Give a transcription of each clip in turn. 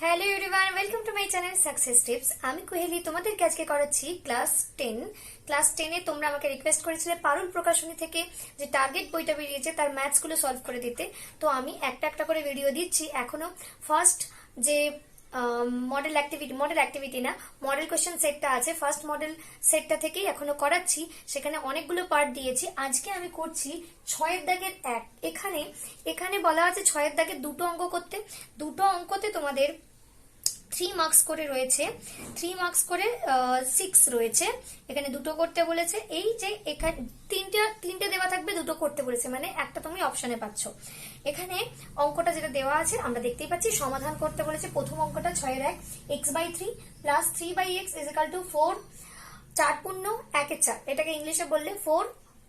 Hello everyone, welcome to my channel success tips. আমি কোহেলি তোমাদেরকে আজকে করাচ্ছি ক্লাস 10 এ তোমরা আমাকে রিকোয়েস্ট করেছিলে পারুল প্রকাশনী থেকে যে টার্গেট বইটা বেরিয়েছে তার ম্যাথস গুলো সলভ করে দিতে। তো আমি একটা একটা করে ভিডিও দিচ্ছি। এখনো ফার্স্ট যে মডেল অ্যাক্টিভিটি না, মডেল কোশ্চেন সেটটা আছে, ফার্স্ট মডেল সেটটা থেকেই এখনো করাচ্ছি। সেখানে অনেকগুলো পার্ট দিয়েছি। আজকে আমি করছি 6 দাগের 1। এখানে বলা আছে 6 দাগের দুটো অঙ্ক করতে। দুটো অঙ্কতে তোমাদের 3 মার্কস করে রয়েছে, 3 মার্কস করে 6 রয়েছে। এখানে দুটো করতে বলেছে। এই যে এখানে তিনটে দেওয়া থাকবে, দুটো করতে বলেছে, মানে একটা তুমি অপশনে পাচ্ছ। এখানে অঙ্কটা যেটা দেওয়া আছে আমরা দেখতেই পাচ্ছি, সমাধান করতে বলেছে। প্রথম অঙ্কটা 6-এর 1, x/3 plus 3/x is equal two 4, 4 পূর্ণ 1-এর 4, এটাকে ইংলিশে বললে 4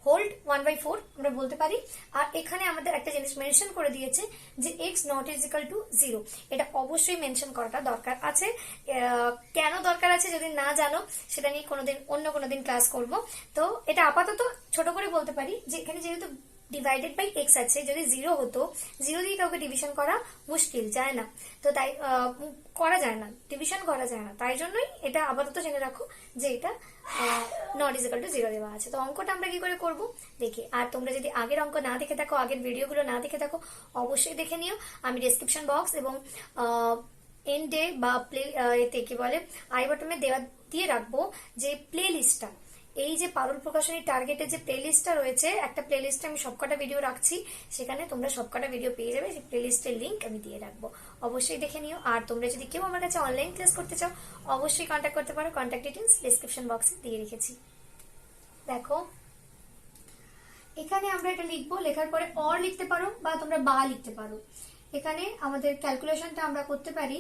হোল্ড 1/4 আমরা বলতে পারি। আর এখানে আমাদের একটা জিনিস মেনশন করে দিয়েছে যে x not is equal to 0। এটা অবশ্যই মেনশন করাটা দরকার আছে। কেন দরকার আছে যদি না জানো সেটা নিয়ে অন্য কোনোদিন ক্লাস করব। তো এটা আপাতত ছোট করে বলতে পারি যে এখানে যেহেতু ডিভাইডেড বাই এক্স আছে, যদি 0 হতো, 0 দিয়ে কাউকে ডিভিশন করা মুশকিল, যায় না। তো তাই করা যায় না, ডিভিশন করা যায় না। তাই জন্যই এটা আপাতত জেনে রাখো যে এটা নট ইজ ইকুয়াল টু 0 দেওয়া আছে। তো অঙ্কটা আমরা কি করে করব দেখি। আর তোমরা যদি আগের অঙ্ক না দেখে থাকো, আগের ভিডিওগুলো না দেখে থাকো, অবশ্যই দেখে নিও। আমি ডেসক্রিপশন বক্স এবং এন্ডে বা প্লে এতে কি বলে আই বাটনে দিয়ে রাখবো যে প্লে লিস্টটা, এই যে পারুল প্রকাশনী টার্গেটের যে প্লে লিস্টটা রয়েছে, একটা প্লে লিস্টে আমি সবকটা ভিডিও রাখছি। সেখানে তোমরা সবকটা ভিডিও পেয়ে যাবে। সেই প্লে লিস্টের লিঙ্ক আমি দিয়ে রাখবো, অবশ্যই দেখে নিও। আর তোমরা যদি কেউ আমার কাছে অনলাইন ক্লাস করতে চাও, অবশ্যই কন্ট্যাক্ট করতে পারো। কন্ট্যাক্ট ডিটেলস ডেসক্রিপশন বক্সে দিয়ে রেখেছি। দেখো এখানে আমরা এটা লিখবো, লেখার পরে অর লিখতে পারো বা তোমরা বা লিখতে পারো। এখানে আমাদের ক্যালকুলেশনটা আমরা করতে পারি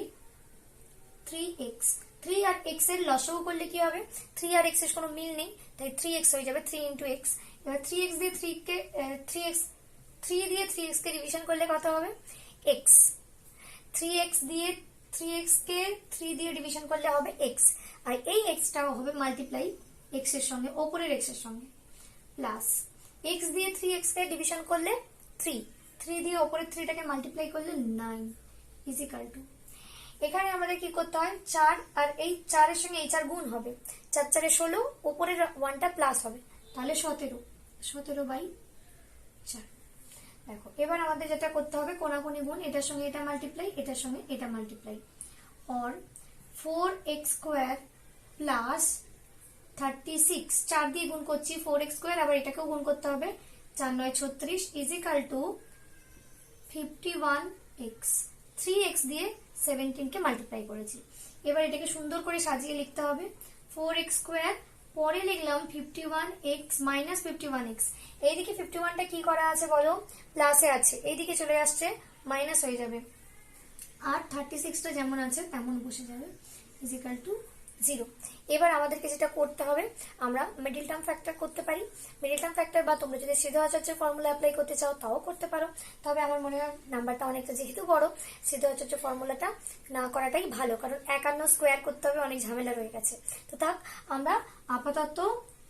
3x, 3 আর x এর লসাগু করলে কি হবে, 3 আর x এর কোনো মিল নেই, তাই 3x হয়ে যাবে, 3 ইন্টু x। এবার 3x দিয়ে 3 দিয়ে 3x কে ডিভিশন করলে কত হবে x। 3x দিয়ে 3x কে 3 দিয়ে ডিভিশন করলে হবে x। আর এই x টাও হবে মাল্টিপ্লাই x এর সঙ্গে, ওপরের x এর সঙ্গে, প্লাস x দিয়ে 3x কে ডিভিশন করলে 3 দিয়ে ওপরের 3 টাকে মাল্টিপ্লাই করলে 9 ইজ ইকুয়াল টু, এখানে আমাদের কি করতে হয় 4 আর এই 4 এর সঙ্গে এই 4 গুণ হবে, 4 4 16, উপরের 1টা প্লাস হবে, তাহলে 17/4। দেখো এবার আমাদের যেটা করতে হবে কোনাকুনি গুণ, এটার সঙ্গে এটা মাল্টিপ্লাই, এটার সঙ্গে এটা মাল্টিপ্লাই, অর 4x² প্লাস 36, 4 দিয়ে গুণ করছি 4x², আবার এটাকেও গুণ করতে হবে, 4 9 36 is equal two 51x। 3x দিয়ে 17 কে মাল্টিপ্লাই করেছি। এবার এটাকে সুন্দর করে সাজিয়ে লিখতে হবে, 4x², পরে লিখলাম 51x মাইনাস 51x। এইদিকে 51টা কি করা আছে বলো, প্লাসে আছে, এইদিকে চলে আসছে মাইনাস হয়ে যাবে। আর 36টা যেমন আছে তেমন বসে যাবে, ইজ ইকুয়াল টু 0। এবার আমাদেরকে যেটা করতে হবে, আমরা মিডল টার্ম ফ্যাক্টর করতে পারি। মিডল টার্ম ফ্যাক্টর বা তোমরা যদি সিদ্ধ-আচার্যের ফর্মুলা অ্যাপ্লাই করতে চাও তাও করতে পারো। তবে আমার মনে হয় নাম্বারটা অনেকটা যেহেতু বড়, সিদ্ধ-আচার্য ফর্মুলাটা না করাটাই ভালো, কারণ 51 স্কোয়ার করতে হবে, অনেক ঝামেলা রয়ে গেছে। তো থাক, আমরা আপাতত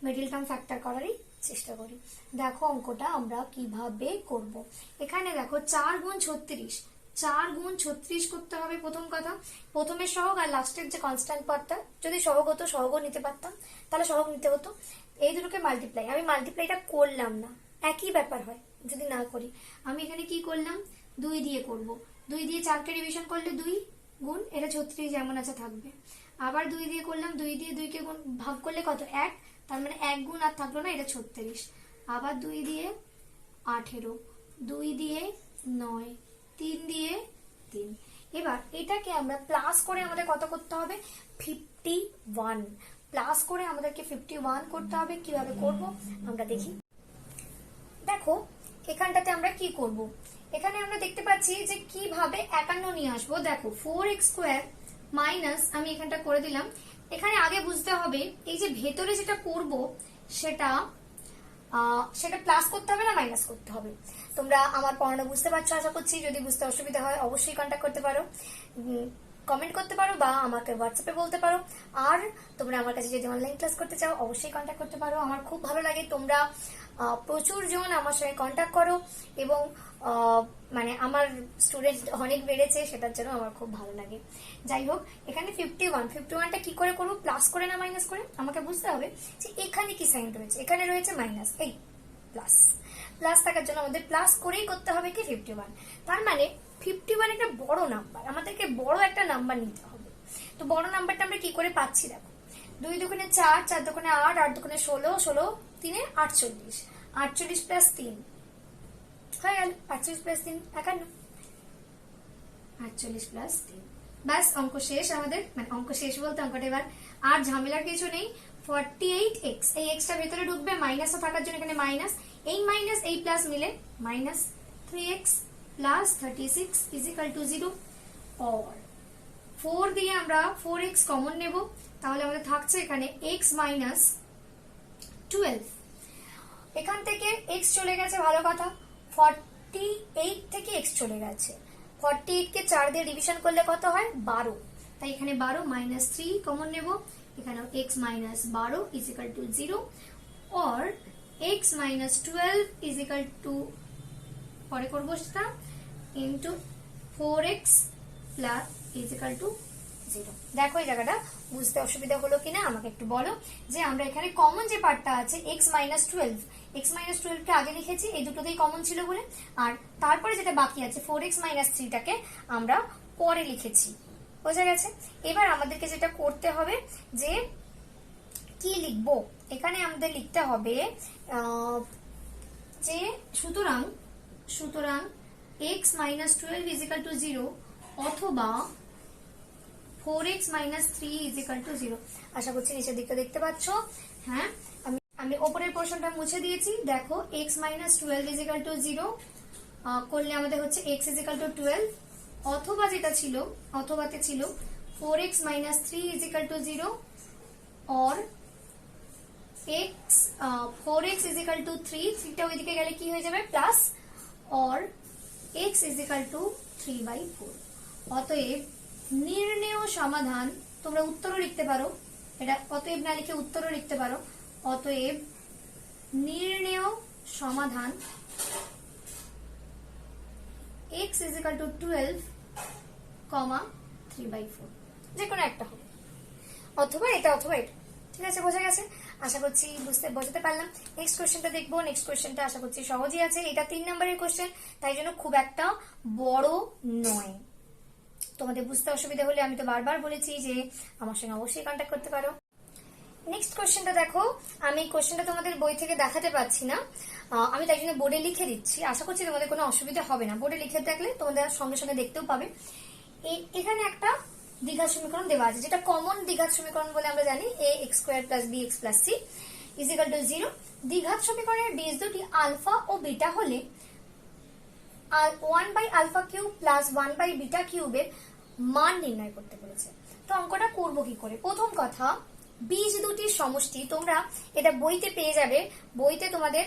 মিডল টার্ম ফ্যাক্টর করারই চেষ্টা করি। দেখো অঙ্কটা আমরা কিভাবে করব। এখানে দেখো 4 গুণ 36, 4 গুণ 36 করতে হবে। প্রথম কথা, প্রথমের সহগ আর লাস্টের যে কনস্ট্যান্ট পার্টটা, যদি সহগ হতো সহগও নিতে পারতাম, তাহলে সহগ নিতে হতো। এই দুটোকে মাল্টিপ্লাই, আমি মাল্টিপ্লাইটা করলাম না, একই ব্যাপার হয় যদি না করি। আমি এখানে কি করলাম, 2 দিয়ে করব, 2 দিয়ে 4কে ডিভিশন করলে 2 গুণ, এটা 36 যেমন আছে থাকবে। আবার 2 দিয়ে করলাম, 2 দিয়ে 2কে গুণ ভাগ করলে কত 1, তার মানে 1 গুণ আর থাকলো না, এটা 36। আবার 2 দিয়ে 18, 2 দিয়ে 9, 3 দিয়ে 3। এবার এটাকে আমরা প্লাস করে আমাদের কত করতে হবে 51, প্লাস করে আমাদেরকে 51 করতে হবে। কিভাবে করব আমরা দেখি। দেখো এখানটাতে আমরা কি করব, এখানে আমরা দেখতে পাচ্ছি যে কিভাবে 51 নিয়ে আসবো। দেখো 4x² মাইনাস, আমি এখানটা করে দিলাম। এখানে আগে বুঝতে হবে এই যে ভেতরে যেটা করব সেটা প্লাস করতে হবে না মাইনাস করতে হবে। তোমরা আমার পড়ানো বুঝতে পারছো আশা করছি। যদি বুঝতে অসুবিধা হয় অবশ্যই কন্ট্যাক্ট করতে পারো, কমেন্ট করতে পারো বা আমাকে হোয়াটসঅ্যাপে বলতে পারো। আর তোমরা আমার কাছে যদি অনলাইন ক্লাস করতে চাও অবশ্যই কন্ট্যাক্ট করতে পারো। আমার খুব ভালো লাগে তোমরা প্রচুর জন আমার সঙ্গে কন্ট্যাক্ট করো এবং মানে আমার স্টুডেন্ট অনেক বেড়েছে, সেটার জন্য আমার খুব ভালো লাগে। যাই হোক, এখানে 51টা কি করে করবো, প্লাস করে না মাইনাস করে? আমাকে বুঝতে হবে যে এখানে কি সাইন রয়েছে, এখানে রয়েছে মাইনাস, এই প্লাস, প্লাস থাকার জন্য আমাদের প্লাস করেই করতে হবে কি 51। তার মানে 51 একটা বড় নাম্বার, আমাদেরকে বড় একটা নাম্বার নিতে হবে। তো বড় নাম্বারটা আমরা কি করে পাচ্ছি দেখো, 2 দুগুণে 4, 4 দুগুণে 8, 8 দুগুণে 16, 16 3 48, 48 প্লাস 3 হয়ে গেল 48 প্লাস 3 51, 48 প্লাস 3, ব্যাস অঙ্ক শেষ আমাদের। মানে অঙ্ক শেষ বলতে অঙ্কটা এবার আর ঝামেলার কিছু নেই। 48x, এই এক্সটা ভেতরে ঢুকবে, মাইনাসও থাকার জন্য এখানে মাইনাস, এই মাইনাস এই প্লাস মিলে minus 3x plus 36 is equal to 0। और 4 দিয়ে আমরা 4x কমন নেব, তাহলে আমাদের থাকছে এখানে x মাইনাস 12। এখান থেকে x চলে গেছে, ভালো কথা, 48 থেকে x চলে গেছে। 48 কে 4 দিয়ে ডিভিশন করলে কত হয়, 12, তাই এখানে 12 মাইনাস 3 কমন নেব, এখানে x minus 12 is equal to 0, और x minus 12 is equal two, পরে করবো সেটা, into 4x plus is equal to 0। দেখো এই জায়গাটা বুঝতে অসুবিধা হলো কিনা আমাকে একটু বলো, যে আমরা এখানে কমন যে পার্টটা আছে x মাইনাস 12 কে আগে লিখেছি, এই দুটোতেই কমন ছিল বলে, আর তারপরে যেটা বাকি আছে 4x মাইনাস 3টাকে আমরা পরে লিখেছি, বোঝা গেছে। এবার আমাদেরকে যেটা করতে হবে, যে কি লিখবো, এখানে আমাদের লিখতে হবে যে সুতরাং x minus 12 is equal to 0 অথবা 4x minus 3 is equal to 0। আশা করছি নিচের দিকটা দেখতে পাচ্ছ। হ্যাঁ, আমি ওপরের পোর্শনটা মুছে দিয়েছি। দেখো x minus 12 is equal to 0 করলে আমাদের হচ্ছে x ইজ ইকুয়াল টু 12, অথবা যেটা ছিল, অথবাতে ছিল 4x minus 3 is equal to 0, और4x ইজ ইকুয়াল টু 3, 3টা ওইদিকে গেলে কি হয়ে যাবে, প্লাস, और x ইজ ইকুয়াল টু 3/4। অতএব নির্ণেয় সমাধান, তোমরা উত্তরও লিখতে পারো, এটা অতএব না লিখে উত্তরও লিখতে পারো, অতএব নির্ণেয় সমাধান x ইজ ইকুয়াল টু 12, 3/4, যে কোনো একটা হবে, অথবা এটা অথবা এটা। ঠিক আছে, বোঝা গেছে? আশা করছি বোঝাতে পারলাম। নেক্সট কোশ্চেনটা দেখবো। নেক্সট কোশ্চেনটা আশা করছি সহজই আছে, এটা 3 নম্বরের কোশ্চেন, তাই জন্য খুব একটা বড় নয়। তোমাদের বুঝতে অসুবিধা হলে আমি তো বারবার বলেছি যে আমার সঙ্গে অবশ্যই কন্ট্যাক্ট করতে পারো। নেক্সট কোশ্চেনটা দেখো, আমি কোশ্চেনটা তোমাদের বই থেকে দেখাতে পাচ্ছি না, আমি তাই জন্য বোর্ডে লিখে দিচ্ছি। আশা করছি তোমাদের কোনো অসুবিধা হবে না, বোর্ডে লিখে থাকলে তোমাদের সঙ্গে সঙ্গে দেখতেও পাবে। এখানে একটা দ্বিঘাত সমীকরণ দেওয়া আছে, যেটা কমন দ্বিঘাত সমীকরণ বলে আমরা জানি, ax² + bx + c = 0। দ্বিঘাত সমীকরণের বীজ দুটি আলফা ও বিটা হলে 1/α³ + 1/β³ এর মান নির্ণয় করতে বলেছে। তো অঙ্কটা করব কি করে? প্রথম কথা, বীজ দুটির সমষ্টি, তোমরা এটা বইতে পেয়ে যাবে, বইতে তোমাদের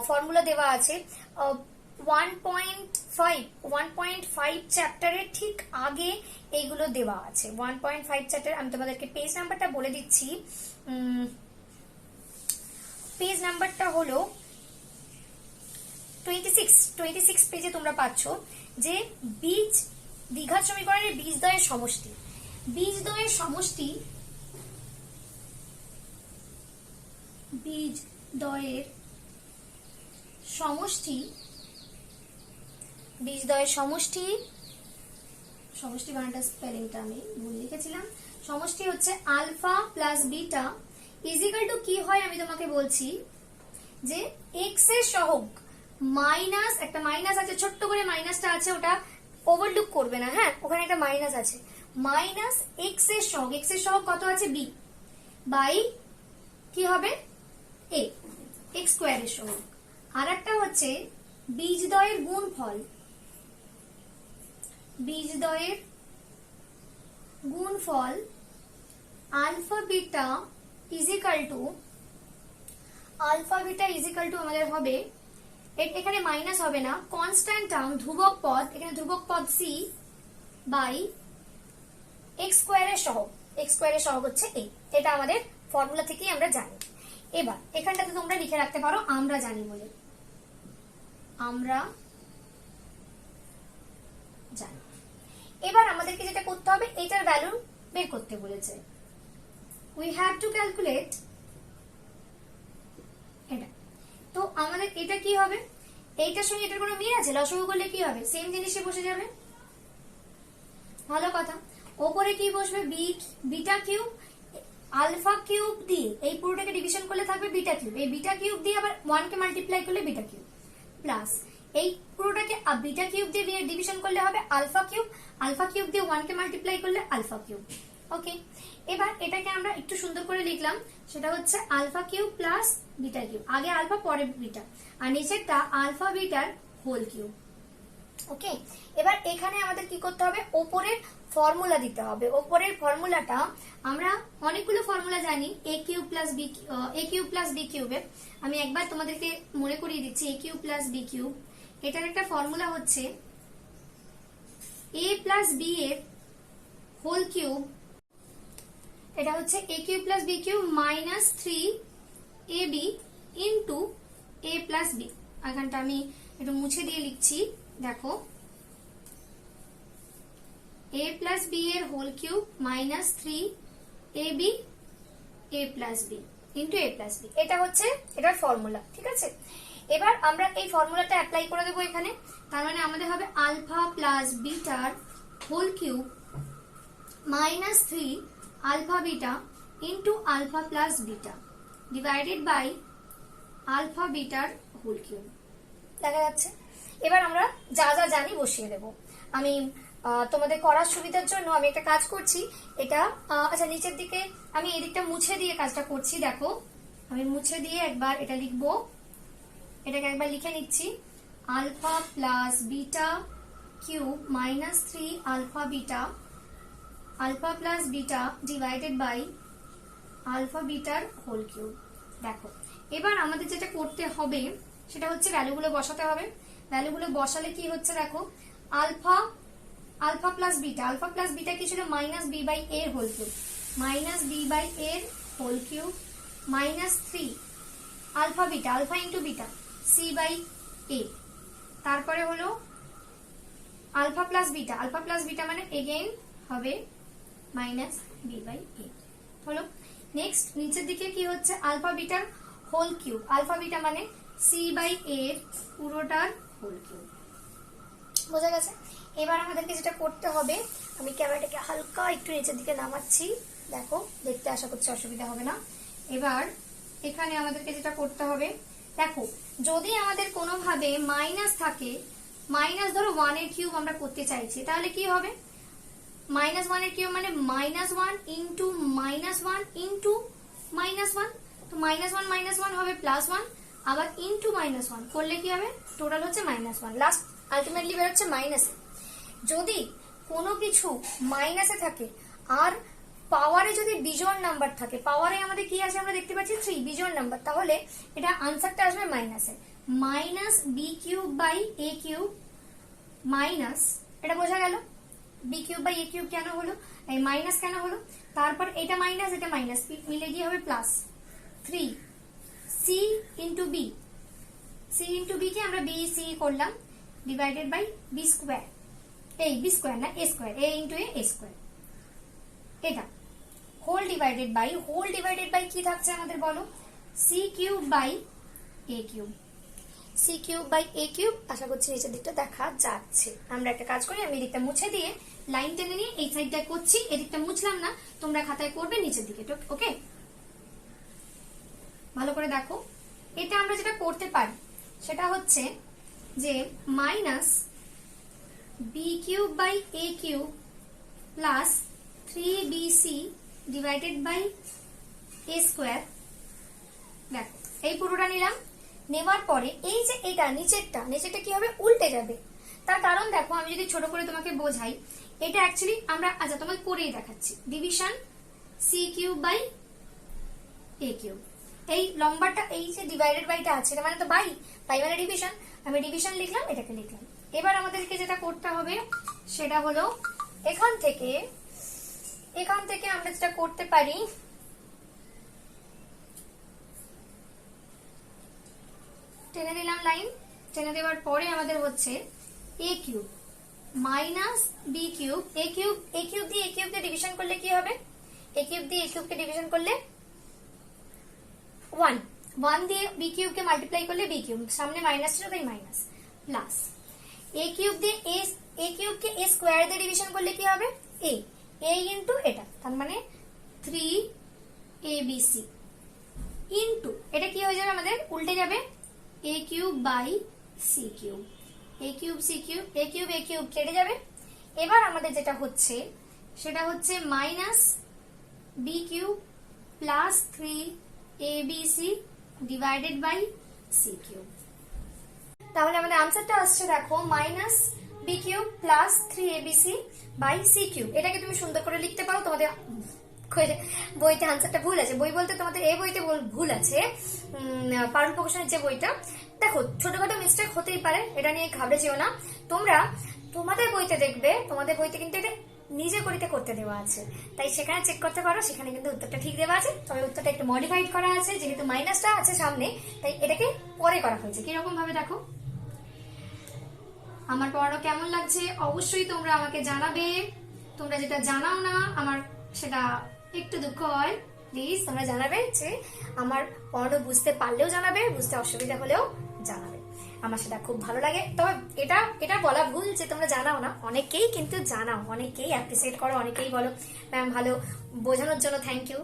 ফর্মুলা দেওয়া আছে। 1.5 চ্যাপ্টারের ঠিক আগে এইগুলো দেওয়া আছে। 1.5 চ্যাপ্টার, আমি তোমাদেরকে পেজ নাম্বারটা বলে দিচ্ছি। পেজ নাম্বারটা হলো 26 পেজে তোমরা পাচ্ছ যে দ্বিঘাত সমীকরণের বীজদ্বয়ের সমষ্টি। বীজদ্বয়ের সমষ্টি বানানটা স্পেলিংটা আমি ভুল লিখেছিলাম। সমষ্টি হচ্ছে alpha plus beta equal to কি হয় আমি তোমাকে বলছি, যে এক্স এর সহগ মাইনাস, একটা মাইনাস আছে, ছোট্ট করে মাইনাসটা আছে, ওটা ওভারলুক করবে না, হ্যাঁ, ওখানে একটা মাইনাস আছে, মাইনাস এক্স এর সহগ কত আছে, বি, বাই কি হবে, এ, এক্স স্কোয়ারের সহগ। আর একটা হচ্ছে বীজদ্বয়ের গুণফল আলফা বিটা ইজিক্যাল টু আমাদের হবে, এখানে মাইনাস হবে না, কনস্ট্যান্ট টার্ম, ধ্রুবক পদ, এখানে ধ্রুবক পদ সি বাই এক্স স্কোয়ারের সহগ হচ্ছে এ। এটা আমাদের ফর্মুলা থেকেই আমরা জানি। এবার এখানটাতে তোমরা লিখে রাখতে পারো আমরা জানি বলে, আমরা এবার আমাদেরকে যেটা করতে হবে এটার ভ্যালু বের করতে বলেছে। উই হ্যাভ টু ক্যালকুলেট এটা। তো আমাদের এটা কি হবে, এইটার সঙ্গে এটার কোনো মিল আছে? লসাগু করলে কি হবে, সেম জিনিসে বসে যাবে। ভালো কথা। ওপরে কি বসবে, বিটা কিউব আলফা কিউব দিয়ে এই পুরোটাকে ডিভিশন করলে থাকবে বিটা কিউব, এই বিটা কিউব দিয়ে আবার 1 কে মাল্টিপ্লাই করলে বিটা কিউব, প্লাস এই পুরোটাকে বিটা কিউব দিয়ে ডিভিশন করলে হবে আলফা কিউব দিয়ে 1 কে মাল্টিপ্লাই করলে আলফা কিউব। ওকে, এবার এটাকে আমরা একটু সুন্দর করে লিখলাম, সেটা হচ্ছে alpha cube plus beta cube, আগে আলফা পরে বিটা, আর নিচেরটা আলফা বিটার হোল কিউব। ওকে, এবার এখানে আমাদের কি করতে হবে, ওপরের ফর্মুলা দিতে হবে। ওপরের ফর্মুলাটা আমরা অনেকগুলো ফর্মুলা জানি, এ কিউব প্লাস বি কিউবের। আমি একবার তোমাদেরকে মনে করিয়ে দিচ্ছি, A cube plus B cube, এটার একটা ফর্মুলা হচ্ছে এ প্লাস বি এর হোল কিউব, এটা হচ্ছে A cube plus B cube minus 3ab into A plus B. এখানটা আমি একটু মুছে দিয়ে লিখছি, দেখো a প্লাস বি এর whole cube minus 3ab a plus B into A plus B, এটা হচ্ছে এটার ফর্মুলা। ঠিক আছে, এবার আমরা এই ফর্মুলাটা অ্যাপ্লাই করে দেবো এখানে। তার মানে আমাদের হবে আলফা প্লাস বিটার whole cube minus 3 alpha beta into alpha plus beta divided by alpha বিটার হোল কিউব। দেখা যাচ্ছে। এবার আমরা যা যা জানি বসিয়ে দেব। আমি তোমাদের করার সুবিধার জন্য আমি একটা কাজ করছি, এটা আচ্ছা নিচের দিকে আমি এই দিকটা মুছে দিয়ে কাজটা করছি। দেখো আমি মুছে দিয়ে একবার এটা লিখবো, এটাকে একবার লিখে নিচ্ছি, alpha plus beta cube minus 3 alpha plus beta divided by alpha বিটার হোল কিউব। দেখো এবার আমাদের যেটা করতে হবে সেটা হচ্ছে ভ্যালুগুলো বসাতে হবে। ভ্যালুগুলো বসালে কি হচ্ছে, দেখো আলফা প্লাস বিটা কি ছিল, মাইনাস বি বাই এর whole cube, minus B by এর whole cube minus 3 alpha into beta C by A, তারপরে হলো আলফা প্লাস বিটা মানে এগেইন হবে মাইনাস বি বাই এ হলো। নেক্সট নিচের দিকে কি হচ্ছে, আলফা বিটার হোল কিউব, আলফা বিটা মানে সি বাই এর পুরোটার হোল কিউব। বোঝা গেছে? এবার আমাদেরকে যেটা করতে হবে, আমি ক্যামেরাটাকে হালকা একটু নিচের দিকে নামাচ্ছি, দেখো দেখতে আশা করছি অসুবিধা হবে না। এবার এখানে আমাদেরকে যেটা করতে হবে, দেখো যদি আমাদের কোনোভাবে মাইনাস থাকে, মাইনাস ধরো 1 এর কিউব আমরা করতে চাইছি, তাহলে কি হবে, মাইনাস 1 এর কিউব মানে minus 1 into minus 1 into minus 1, তো মাইনাস 1 হবে প্লাস 1, আবার ইন্টু মাইনাস 1 করলে কি হবে, টোটাল হচ্ছে মাইনাস 1, লাস্ট আলটিমেটলি বের হচ্ছে মাইনাসে। যদি কোনো কিছু মাইনাসে থাকে আর পাওয়ারে যদি বিজোড় নাম্বার থাকে, পাওয়ারে আমাদের কি আছে আমরা দেখতে পাচ্ছি 3 বিজোড় নাম্বার, তাহলে এটা আনসারটা আসবে মাইনাসে, minus B cube by A cube minus, এটা বোঝা গেল b cube by A cube কেন হলো, এই মাইনাস কেন হলো, তারপর এটা মাইনাস মিলে গিয়ে হবে প্লাস 3 সি ইন্টু বি কে আমরা বি সি করলাম ডিভাইডেড বাই বি স্কোয়ার, এই বি স্কোয়ার না A square, A into A square, এটা হোল ডিভাইডেড বাই কি থাকছে আমাদের বলো, C cube by A cube, C cube by A cube. আশা করছি নিচের দিকটা দেখা যাচ্ছে। আমরা একটা কাজ করি, আমি এদিকটা মুছে দিয়ে লাইন টেনে নিয়ে এই সাইডটা করছি, এদিকটা মুছলাম না, তোমরা খাতায় করবে নিচের দিকে। ওকে, ভালো করে দেখো, এটা আমরা যেটা করতে পারি সেটা হচ্ছে যে minus B cube by A cube plus 3bc divided by A square. দেখো এই পুরোটা নিলাম, নেওয়ার পরে এই যে এটা নিচেরটা কি হবে, উল্টে যাবে। তার কারণ দেখো আমি যদি ছোট করে তোমাকে বোঝাই, এটা অ্যাকচুয়ালি আমরা আচ্ছা তোমাকে করেই দেখাচ্ছি, division c cube by A cube, এই লম্বাটা এই যে ডিভাইডেড বাইটা আছে এটা মানে তো বাই মানে ডিভিশন, আমি ডিভিশন লিখলাম, এটাকে লিখলাম। এবার আমাদেরকে যেটা করতে হবে সেটা হলো এখান থেকে আমরা যেটা করতে পারি, টেনে নিলাম লাইন, টেনে দেওয়ার পরে আমাদের হচ্ছে A cube minus B cube, A cube দিয়ে এ কিউবকে ডিভিশন করলে কি হবে? এ কিউব দিয়ে এ কিউবকে ডিভিশন করলে 1, 1 দিয়ে বি কিউবকে মাল্টিপ্লাই করলে বি কিউব, সামনে মাইনাস ছিল তাই মাইনাস, প্লাস এ কিউব দিয়ে এ কিউবকে এ স্কোয়ার দিয়ে ডিভিশন করলে কি হবে? এ ইন্টু এটা, তার মানে 3abc ইন্টু এটা কি হয়ে যাবে আমাদের? উল্টে যাবে, A cube by C cube, A cube C cube, A cube কেটে যাবে। এবার আমাদের যেটা হচ্ছে সেটা হচ্ছে minus B cube plus 3abc divided by C cube. তাহলে আমাদের আনসারটা আসছে দেখো minus B cube plus 3abc by C cube. এটাকে তুমি সুন্দর করে লিখতে পারো, তোমাদের বইতে আনসারটা ভুল আছে, বই বলতে তোমাদের এই বইতে ভুল আছে, পারুল প্রকাশনের যে বইটা। দেখো ছোটখাটো মিস্টেক হতেই পারে, এটা নিয়ে ঘাবড়ে যেও না তোমরা। তোমাদের বইতে দেখবে, তোমাদের বইতে কিন্তু এটা নিজে করতে দেওয়া আছে, তাই সেখানে চেক করতে পারো, সেখানে কিন্তু উত্তরটা ঠিক দেওয়া আছে, তবে উত্তরটা একটু মডিফাইড করা আছে, যেহেতু মাইনাসটা আছে সামনে তাই এটাকে পরে করা হয়েছে। কিরকম ভাবে দেখো। আমার পড়ানো কেমন লাগছে অবশ্যই তোমরা আমাকে জানাবে। তোমরা যেটা জানাও না আমার সেটা একটু দুঃখ হয়, প্লিজ তোমরা জানাবে যে আমার পড়ানো বুঝতে পারলেও জানাবে, বুঝতে অসুবিধা হলেও জানাবে, আমার সেটা খুব ভালো লাগে। তবে এটা বলা ভুল যে তোমরা জানাও না, অনেকেই কিন্তু জানাও, অনেকেই অ্যাপ্রিসিয়েট করো, অনেকেই বলো ম্যাম ভালো বোঝানোর জন্য থ্যাংক ইউ।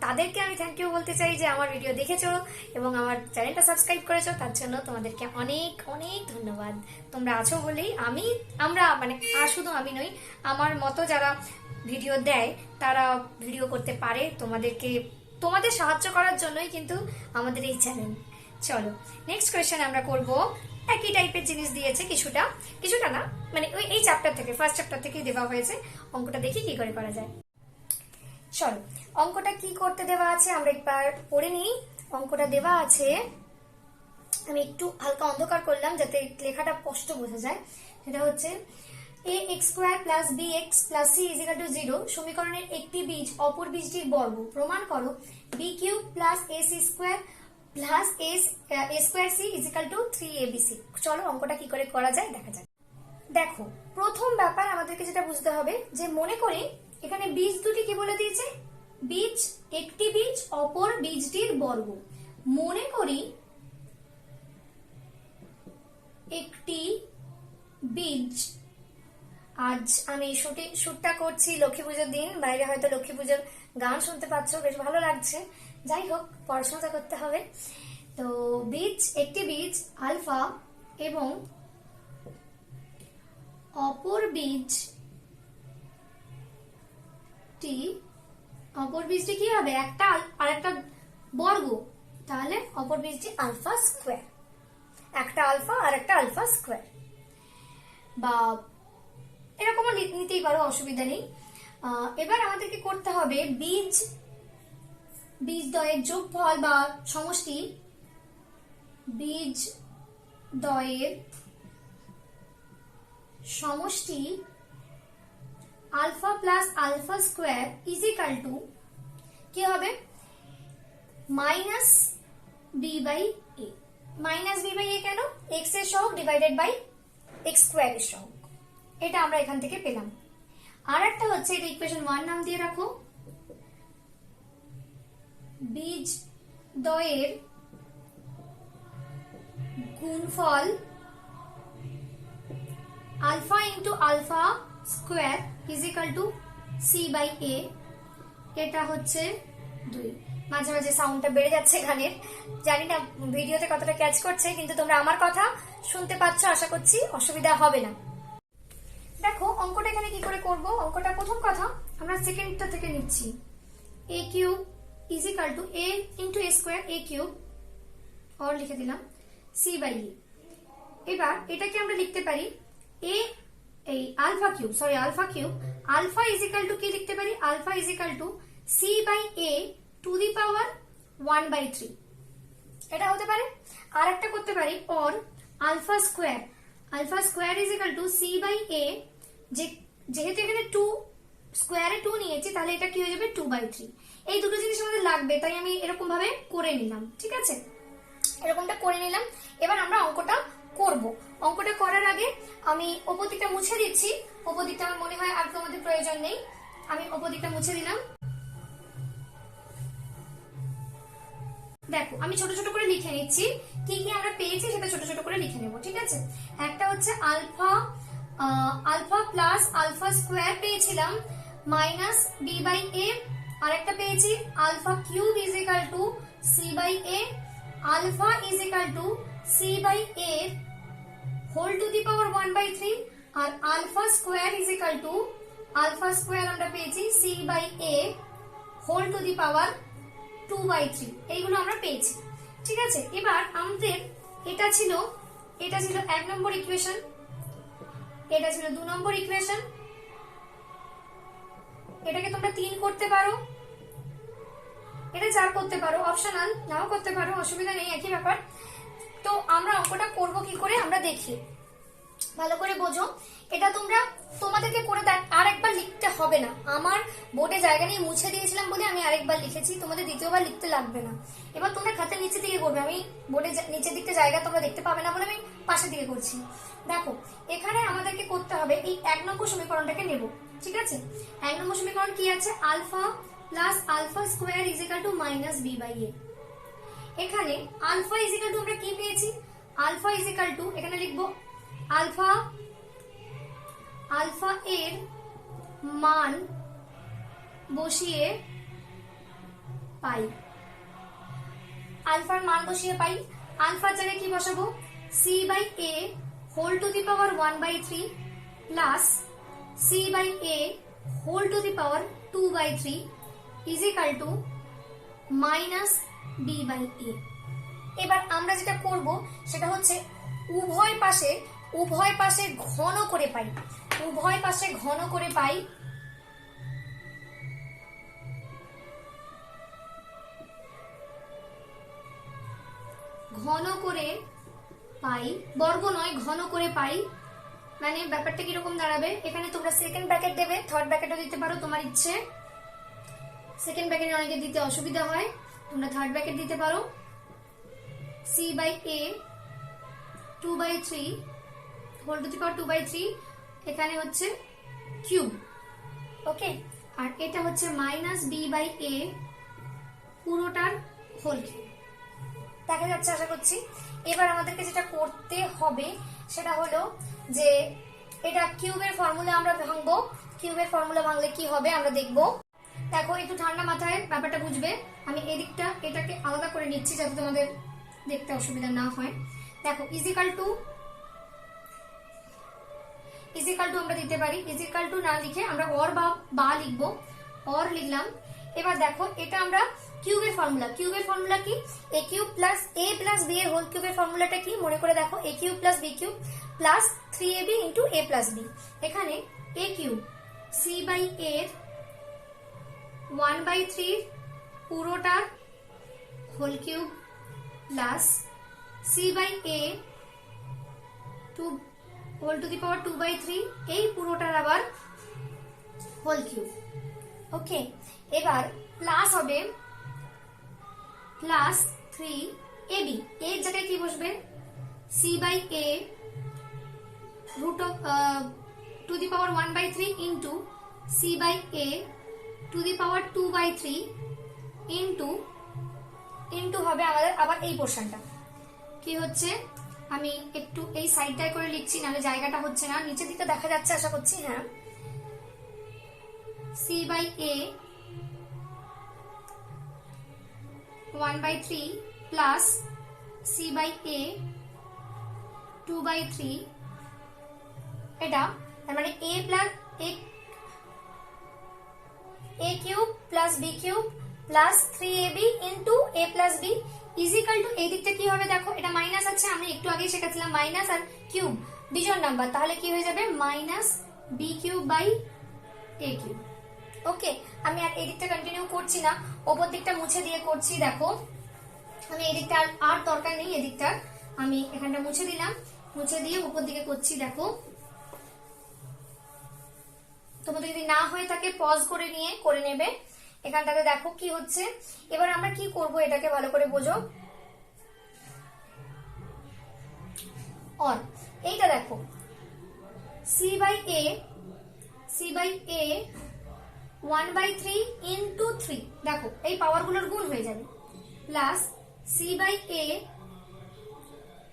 তাদেরকে আমি থ্যাংক ইউ বলতে চাই যে আমার ভিডিও দেখেছো এবং আমার চ্যানেলটা সাবস্ক্রাইব করেছো, তার জন্য তোমাদেরকে অনেক অনেক ধন্যবাদ। তোমরা আছো বলেই আমরা মানে আর শুধু আমি নই, আমার মতো যারা ভিডিও দেয় তারা ভিডিও করতে পারে, তোমাদের সাহায্য করার জন্যই কিন্তু আমাদের এই চ্যানেল। চলো নেক্সট কোয়েশ্চেন আমরা করব। একই টাইপের জিনিস দিয়েছে, কিছুটা না, মানে ওই এই চ্যাপ্টার থেকে, ফার্স্ট চ্যাপ্টার থেকেই দেওয়া হয়েছে। অঙ্কটা দেখি কি করে করা যায়। চলো অঙ্কটা কি করতে দেওয়া আছে আমরা একবার পড়ে নিই। অঙ্কটা দেওয়া আছে, আমি একটু হালকা অন্ধকার করলাম যাতে লেখাটা স্পষ্ট বোঝা যায়। সেটা হচ্ছে ax square plus bx plus c is equal to 0 সমীকরণের একটি বীজ অপর বীজটির বর্গ, প্রমাণ করো b cube plus ac square plus a square c is equal two 3abc। চলো অঙ্কটা কি করে করা যায় দেখা যাক। দেখো প্রথম ব্যাপার আমাদেরকে যেটা বুঝতে হবে যে মনে করি এখানে বীজ দুটি কি বলে দিয়েছে, বীজ একটি বীজ অপর বীজটির বর্গ। মনে করি একটি বীজ, আজ আমি শুটটা করছি লক্ষ্মী পুজোর দিন, বাইরে হয়তো লক্ষ্মী পুজোর গান শুনতে পাচ্ছ, বেশ ভালো লাগছে। যাই হোক পড়াশোনাটা করতে হবে। তো একটি বীজ আলফা এবং অপর বীজটি কি হবে, একটা আর একটা বর্গ, তাহলে অপর বীজটি আলফা স্কোয়ার, একটা আলফা আর একটা আলফা স্কোয়ার, বা এরকমও নিতেই পারো, অসুবিধা নেই। এবার আমাদেরকে করতে হবে বীজদ্বয়ের যোগফল বা সমষ্টি, বীজদ্বয়ের সমষ্টি alpha plus alpha square is equal to কি হবে, minus B by A. Minus B by A কেন, এক্স এর সহগ ডিভাইডেড বাই এক্স স্কোয়ার এর সহগ, এটা আমরা এখান থেকে পেলাম। আর একটা হচ্ছে এটা ইকুয়েশন 1 নাম দিয়ে রাখো, বীজদ্বয়ের গুণফল alpha into alpha square is equal to C by A, এটা হচ্ছে 2। মাঝে মাঝে সাউন্ডটা বেড়ে যাচ্ছে গানের, জানি না ভিডিওতে কতটা ক্যাচ করছে, কিন্তু তোমরা আমার কথা শুনতে পাচ্ছ, আশা করছি অসুবিধা হবে না। দেখো অঙ্কটা এখানে কি করে করব। অঙ্কটা প্রথম কথা আমরা সেকেন্ডটা থেকে নিচ্ছি, a cube is equal two a into a square, a cube और লিখে দিলাম c বাই e। এবার এটাকে আমরা লিখতে পারি এই alpha cube alpha is equal to কি লিখতে পারি, alpha is equal to c by a to the power 1/3, এটা হতে পারে। আর একটা করতে পারি और alpha square is equal to c by a, যেহেতু এখানে 2 স্কোয়ারে 2 নিয়েছি তাহলে এটা কি হয়ে যাবে 2/3। এই দুটো জিনিস আমাদের লাগবে, তাই আমি এরকম ভাবে করে নিলাম, ঠিক আছে, এরকমটা করে নিলাম। এবার আমরা অঙ্কটা করব। অঙ্কটা করার আগে আমি ওপর দিকটা মুছে দিচ্ছি, ওপর দিকটা আমার মনে হয় আর তোমাদের প্রয়োজন নেই, আমি ওপর দিকটা মুছে দিলাম। দেখো আমি ছোট ছোট করে লিখে নিচ্ছি, কি কি আমরা পেয়েছি সেটা ছোট ছোট করে লিখে নেব, ঠিক আছে। একটা হচ্ছে আলফা প্লাস আলফা স্কোয়ার পেয়েছিলাম মাইনাস বি বাই এ, আর একটা পেয়েছি alpha cube is equal to C by A, alpha is equal to C by A whole to the power 1/3, আর alpha square is equal to alpha square আমরা পেয়েছি C by A whole to the power 2/3, এইগুলো আমরা পেয়েছি, ঠিক আছে। এবার আমাদের এটা ছিল 1 নম্বর ইকুয়েশন, এটা ছিল 2 নম্বর ইকুয়েশন, এটাকে তোমরা 3 করতে পারো, এটা 4 করতে পারো, অপশনাল নাও করতে পারো, অসুবিধা নেই, একই ব্যাপার। তো আমরা অঙ্কটা করব কি করে আমরা দেখি, ভালো করে বোঝো। এটা তোমাদেরকে করে আর একবার লিখতে হবে না, আমার বোর্ডে জায়গা নিয়ে মুছে দিয়েছিলাম বলে আমি আরেকবার লিখেছি, তোমাদের দ্বিতীয়বার লিখতে লাগবে না। এবার তোমরা খাতের নিচের দিকে করবে, আমি বোর্ডে নিচের দিকটা জায়গা তোমরা দেখতে পাবে না বলে আমি পাশের দিকে করছি। দেখো এখানে আমাদেরকে করতে হবে এই 1 নম্বর সমীকরণটাকে নেব, ঠিক আছে। 1 নম্বর সমীকরণ কি আছে, alpha plus alpha square is equal to minus B by A. এখানে আলফা ইজ ইকুয়াল টু আমরা কি পেয়েছি, আলফা ইজ ইকুয়াল টু এখানে লিখবো আলফা এর মান বসিয়ে পাই, আলফার মান বসিয়ে পাই, আলফার জায়গায় কি বসাবো, C by A whole to the power 1/3 plus C by A whole to the power 2/3 is equal to minus B by A. এবার আমরা যেটা করব সেটা হচ্ছে উভয় পাশে ঘন করে পাই, উভয় পাশে ঘন করে পাই, ঘন করে পাই, বর্গ নয় ঘন করে পাই, মানে ব্যাপারটা কিরকম দাঁড়াবে, এখানে তোমরা সেকেন্ড ব্র্যাকেট দেবে, থার্ড ব্র্যাকেটও দিতে পারো তোমার ইচ্ছে, সেকেন্ড ব্র্যাকেটে অনেকে দিতে অসুবিধা হয়, তোমরা থার্ড ব্র্যাকেট দিতে পারো, C by A 2/3 whole to the power 2/3, এখানে হচ্ছে কিউব, ওকে, আর এটা হচ্ছে মাইনাস বি বাই এ পুরোটার হোল কিউব, দেখা যাচ্ছে আশা করছি। এবার আমাদেরকে যেটা করতে হবে সেটা হলো যে এটা কিউবের ফর্মুলা আমরা ভাঙবো, কিউবের ফর্মুলা ভাঙলে কি হবে আমরা দেখবো। দেখো একটু ঠান্ডা মাথায় ব্যাপারটা বুঝবে, আমি এদিকটা এটাকে আলাদা করে নিচ্ছি যাতে তোমাদের দেখতে অসুবিধা না হয়। দেখো ইজিক্যাল টু আমরা দিতে পারি, ইজিক্যাল টু না লিখে আমরা অর বা লিখবো, অর লিখলাম। এবার দেখো এটা আমরা কিউবের ফর্মুলা কি, A cube plus A plus B এর হোল কিউবের ফর্মুলাটা কি মনে করে দেখো, A cube plus B cube plus 3ab into A plus B, এখানে এ কিউব সি বাই এর 1/3 পুরোটার whole cube plus C by A whole to the power 2/3 এই পুরোটার আবার হোল কিউব, ওকে। এবার প্লাস হবে প্লাস 3ab, এর জায়গায় কি বসবে, c by a root of to the power 1/3 into C by A to the power 2/3 into হবে আমাদের আবার এই পোর্শনটা কি হচ্ছে, আমি একটু এই সাইডটায় করে লিখছি নাহলে জায়গাটা হচ্ছে না, নিচের দিকটা দেখা যাচ্ছে আশা করছি, হ্যাঁ, C by A 1/3 plus C by এ 2/3, এটা তার মানে A plus A cube plus B cube plus 3ab into A plus B is equal to, এই দিকটা কি হবে দেখো, এটা মাইনাস আছে, আমি একটু আগে শেখাচ্ছিলাম মাইনাস আর কিউব বিজোড় নাম্বার, তাহলে কি হয়ে যাবে minus B cube by A cube, okay. আমি আর এই দিকটা কন্টিনিউ করছি না, ওপর দিকটা মুছে দিয়ে করছি, দেখো আমি এই দিকটা আর দরকার নেই, এদিকটা আমি এখানটা মুছে দিলাম, মুছে দিয়ে উপর দিকে করছি। দেখো তোমাদের যদি না হয়ে থাকে পজ করে নিয়ে করে নেবে, এখানটাতে দেখো কি হচ্ছে। এবার আমরা কি করব এটাকে ভালো করে বোঝো, और এইটা দেখো সি বাই এ 1/3 ইন্টু 3, দেখো এই পাওয়ার গুলোর গুণ হয়ে যাবে, plus C by A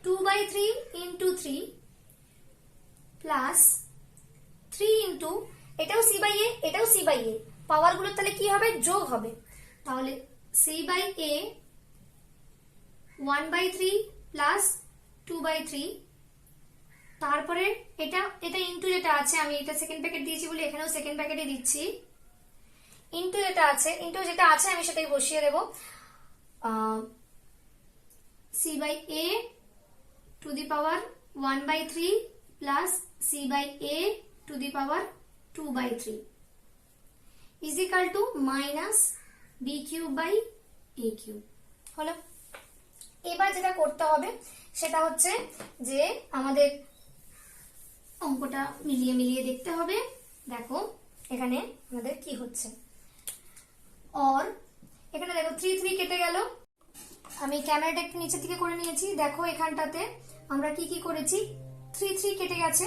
2/3 into 3 plus 3 into এটাও সি বাই এ এটাও সি বাই এ, পাওয়ার গুলো তাহলে কি হবে, যোগ হবে। তাহলে সি বাই এ 1/3 প্লাস 2/3, তারপরে এটা ইন্টু যেটা আছে, আমি এটা সেকেন্ড প্যাকেট দিয়েছি বলে এখানেও সেকেন্ড প্যাকেটে দিচ্ছি, ইন্টু যেটা আছে আমি সেটাই বসিয়ে দেব, C by A to the power 1/3 plus C by A to the power 2/3 is equal to minus B cube by A cube হলো। এবার যেটা করতে হবে সেটা হচ্ছে যে আমাদের অঙ্কটা মিলিয়ে দেখতে হবে। দেখো এখানে আমাদের কি হচ্ছে, और এখানে দেখো 3 3 কেটে গেল, আমি ক্যামেরাটা একটু নিচের দিকে করে নিয়েছি, দেখো এখানটাতে আমরা কি করেছি, 3 3 কেটে গেছে,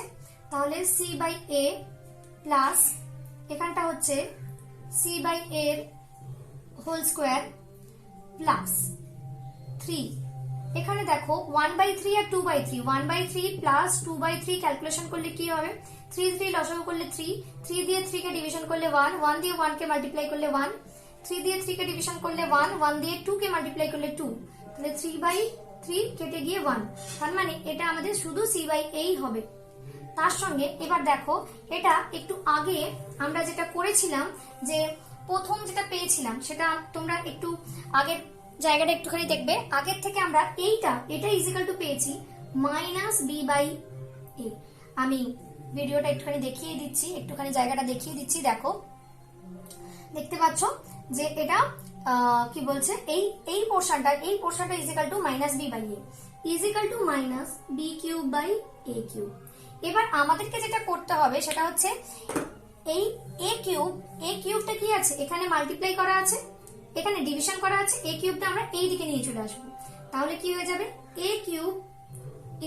তাহলে সি বাই এ প্লাস এখানটা হচ্ছে সি বাই এর হোল স্কোয়ার প্লাস 3, এখানে দেখো 1/3 আর 2/3, 1/3 প্লাস 2/3 ক্যালকুলেশন করলে কি হবে, 3 3 লসাগু করলে 3 দিয়ে 3 কে ডিভিশন করলে 1 দিয়ে 1 কে মাল্টিপ্লাই করলে 1, 3 দিয়ে 3 কে ডিভিশন করলে 1 দিয়ে 2 কে মাল্টিপ্লাই করলে 2, তাহলে 3/3 কেটে গিয়ে 1, তার মানে এটা আমাদের শুধু সি বাই এই হবে। তার সঙ্গে এবার দেখো এটা একটু আগে আমরা যেটা করেছিলাম, যে প্রথম যেটা পেয়েছিলাম সেটা তোমরা একটু আগের জায়গাটা একটুখানি দেখবে, আগের থেকে আমরা এটা ইজিক্যাল টু পেয়েছি মাইনাস বি বাই এ। আমি ভিডিওটা একটুখানি দেখিয়ে দিচ্ছি, একটুখানি জায়গাটা দেখিয়ে দিচ্ছি, দেখো দেখতে পাচ্ছ যে এটা কি বলছে, এই পোর্শনটা equal to minus B by a equal to minus B cube by A cube. এবার আমাদেরকে যেটা করতে হবে সেটা হচ্ছে এই এ কিউবটা কি আছে, এখানে মাল্টিপ্লাই করা আছে, এখানে ডিভিশন করা আছে, এ কিউবটা আমরা এই দিকে নিয়ে চলে আসবো, তাহলে কি হয়ে যাবে A cube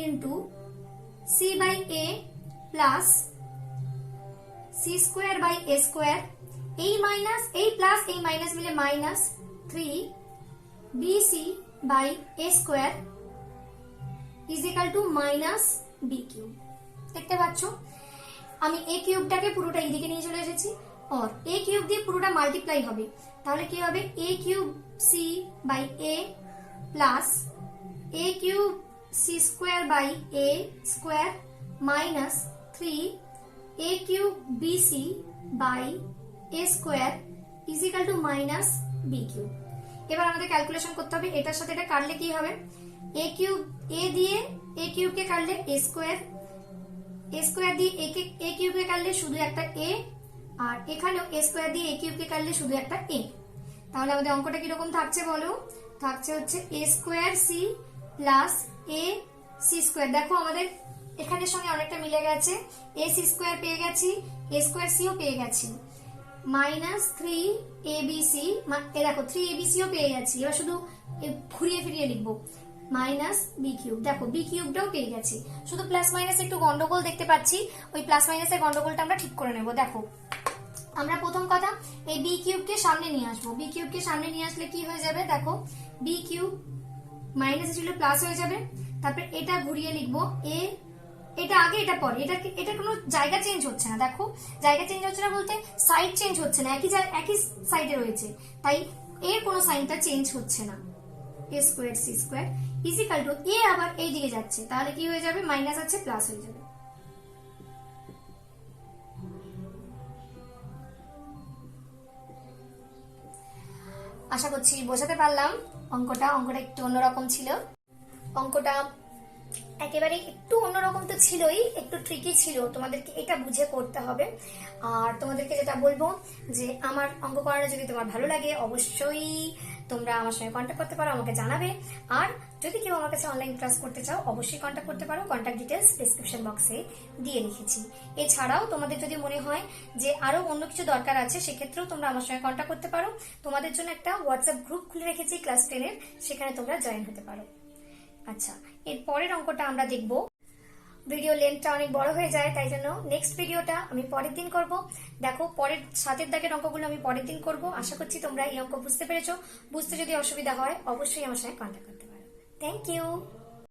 into C by A plus C square by A square, এই মাইনাস এই প্লাস এই মাইনাস মিলে minus 3 BC by A square is equal to minus B cube. দেখতে পাচ্ছ আমি এ কিউবটাকে পুরোটা এইদিকে নিয়ে চলে এসেছি, और ए কিউব দিয়ে পুরোটা মাল্টিপ্লাই হবে, তাহলে কি হবে A cube C by A plus A cube C square by A square minus 3 A cube BC by A square is equal to minus B cube. এবার আমাদের ক্যালকুলেশন করতে হবে, এটার সাথে এটা কাটলে কি হবে, এ কিউব এ দিয়ে এ কিউবকে কাটলে এ স্কোয়ার দিয়ে এ কিউবকে কাটলে শুধু একটা এ, আর এখানেও এ স্কোয়ার দিয়ে এ কিউবকে কাটলে শুধু একটা এ, তাহলে আমাদের অঙ্কটা কিরকম থাকছে বলো, থাকছে হচ্ছে A square C plus A C square. দেখো আমাদের এখানের সঙ্গে অনেকটা মিলে গেছে, এ সি স্কোয়ার পেয়ে গেছি, এ স্কোয়ার সিও পেয়ে গেছি, মাইনাস 3 এবিসি, দেখো 3 এবিসিও পেয়ে গেছি, এবার শুধু ঘুরিয়ে ফিরিয়ে লিখবো মাইনাস বি কিউব, দেখো বি কিউবটাও পেয়ে গেছি, শুধু প্লাস মাইনাস একটু গন্ডগোল দেখতে পাচ্ছি, ওই প্লাস মাইনাসের গন্ডগোলটা আমরা ঠিক করে নেব। দেখো আমরা প্রথম কথা এই বি কিউবকে সামনে নিয়ে আসবো, বি কিউবকে সামনে নিয়ে আসলে কি হয়ে যাবে, দেখো বি কিউব মাইনাস ছিল প্লাস হয়ে যাবে, তারপর এটা ঘুরিয়ে লিখবো এ, এটা আগে এটা পরে, এটা কোনো জায়গা চেঞ্জ হচ্ছে না, দেখো জায়গা চেঞ্জ হচ্ছে না বলতে সাইড চেঞ্জ হচ্ছে না, একই সাইডে রয়েছে, তাই এর কোনো সাইনটা চেঞ্জ হচ্ছে না, A square C square is equal to A আবার এই দিকে যাচ্ছে, তাহলে কি হয়ে যাবে মাইনাস আছে প্লাস হয়ে যাবে। আশা করছি বোঝাতে পারলাম, অঙ্কটা একটু অন্যরকম ছিল, অঙ্কটা একেবারে একটু অন্যরকম তো ছিলই, একটু ট্রিকি ছিল, তোমাদেরকে এটা বুঝে করতে হবে। আর তোমাদেরকে যেটা বলবো যে আমার অঙ্ক করানো যদি তোমার ভালো লাগে অবশ্যই তোমরা আমার সঙ্গে কন্ট্যাক্ট করতে পারো, আমাকে জানাবে। আর যদি কেউ আমার কাছে অনলাইন ক্লাস করতে চাও অবশ্যই কন্ট্যাক্ট করতে পারো, কন্ট্যাক্ট ডিটেলস ডেসক্রিপশন বক্সে দিয়ে রেখেছি। এছাড়াও তোমাদের যদি মনে হয় যে আরো অন্য কিছু দরকার আছে সেক্ষেত্রেও তোমরা আমার সঙ্গে কন্ট্যাক্ট করতে পারো, তোমাদের জন্য একটা হোয়াটসঅ্যাপ গ্রুপ খুলে রেখেছি ক্লাস 10-এর, সেখানে তোমরা জয়েন হতে পারো। আচ্ছা, এর পরের অঙ্কটা আমরা দেখব। ভিডিও লেন্থটা অনেক বড় হয়ে যায়, তাই জন্য নেক্সট ভিডিওটা আমি পরের দিন করব। দেখো পরের 7 দাগের অঙ্কগুলো আমি পরের দিন করব। আশা করছি তোমরা এই অঙ্ক বুঝতে পেরেছো। বুঝতে যদি অসুবিধা হয় অবশ্যই আমার সঙ্গে কন্ট্যাক্ট করতে পারো। Thank you.